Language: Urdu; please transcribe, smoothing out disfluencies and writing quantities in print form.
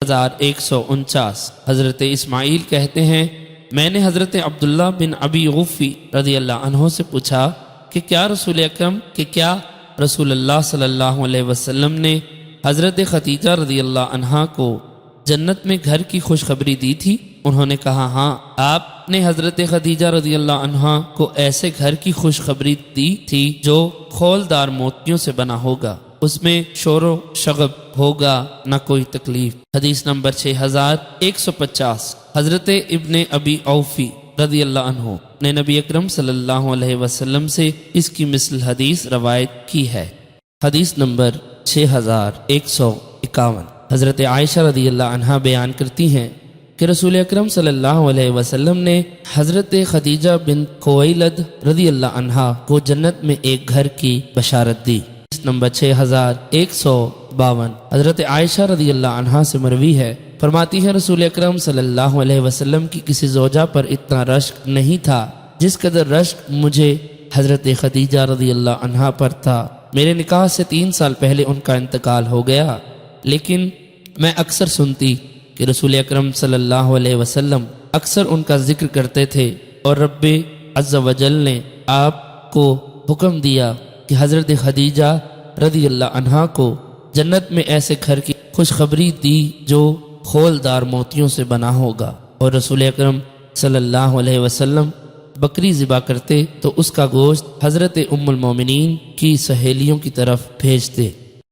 1149۔ حضرت اسماعیل کہتے ہیں میں نے حضرت عبداللہ بن ابی اوفی رضی اللہ عنہ سے پوچھا کہ کیا رسول اللہ صلی اللہ علیہ وسلم نے حضرت خدیجہ رضی اللہ عنہا کو جنت میں گھر کی خوشخبری دی تھی؟ انہوں نے کہا ہاں، آپ نے حضرت خدیجہ رضی اللہ عنہا کو ایسے گھر کی خوشخبری دی تھی جو خولدار موتیوں سے بنا ہوگا، اس میں شور و شغب ہوگا، نہ کوئی تکلیف۔ حدیث نمبر 6150۔ حضرت ابن ابی اوفی رضی اللہ عنہ نے نبی اکرم صلی اللہ علیہ وسلم سے اس کی مثل حدیث روایت کی ہے۔ حدیث نمبر 6151۔ حضرت عائشہ رضی اللہ عنہا بیان کرتی ہیں کہ رسول اکرم صلی اللہ علیہ وسلم نے حضرت خدیجہ بن خویلد رضی اللہ عنہا کو جنت میں ایک گھر کی بشارت دی۔ حدیث نمبر 6152۔ حضرت عائشہ رضی اللہ عنہا سے مروی ہے، فرماتی ہیں رسول اکرم صلی اللہ علیہ وسلم کی کسی زوجہ پر اتنا رشک نہیں تھا جس قدر رشک مجھے حضرت خدیجہ رضی اللہ عنہا پر تھا۔ میرے نکاح سے 3 سال پہلے ان کا انتقال ہو گیا، لیکن میں اکثر سنتی کہ رسول اکرم صلی اللہ علیہ وسلم اکثر ان کا ذکر کرتے تھے، اور رب عز و جل نے آپ کو حکم دیا کہ حضرت خدیجہ رضی اللہ عنہا کو جنت میں ایسے گھر کی خوشخبری دی جو خولدار موتیوں سے بنا ہوگا، اور رسول اکرم صلی اللہ علیہ وسلم بکری ذبح کرتے تو اس کا گوشت حضرت ام المومنین کی سہیلیوں کی طرف بھیجتے۔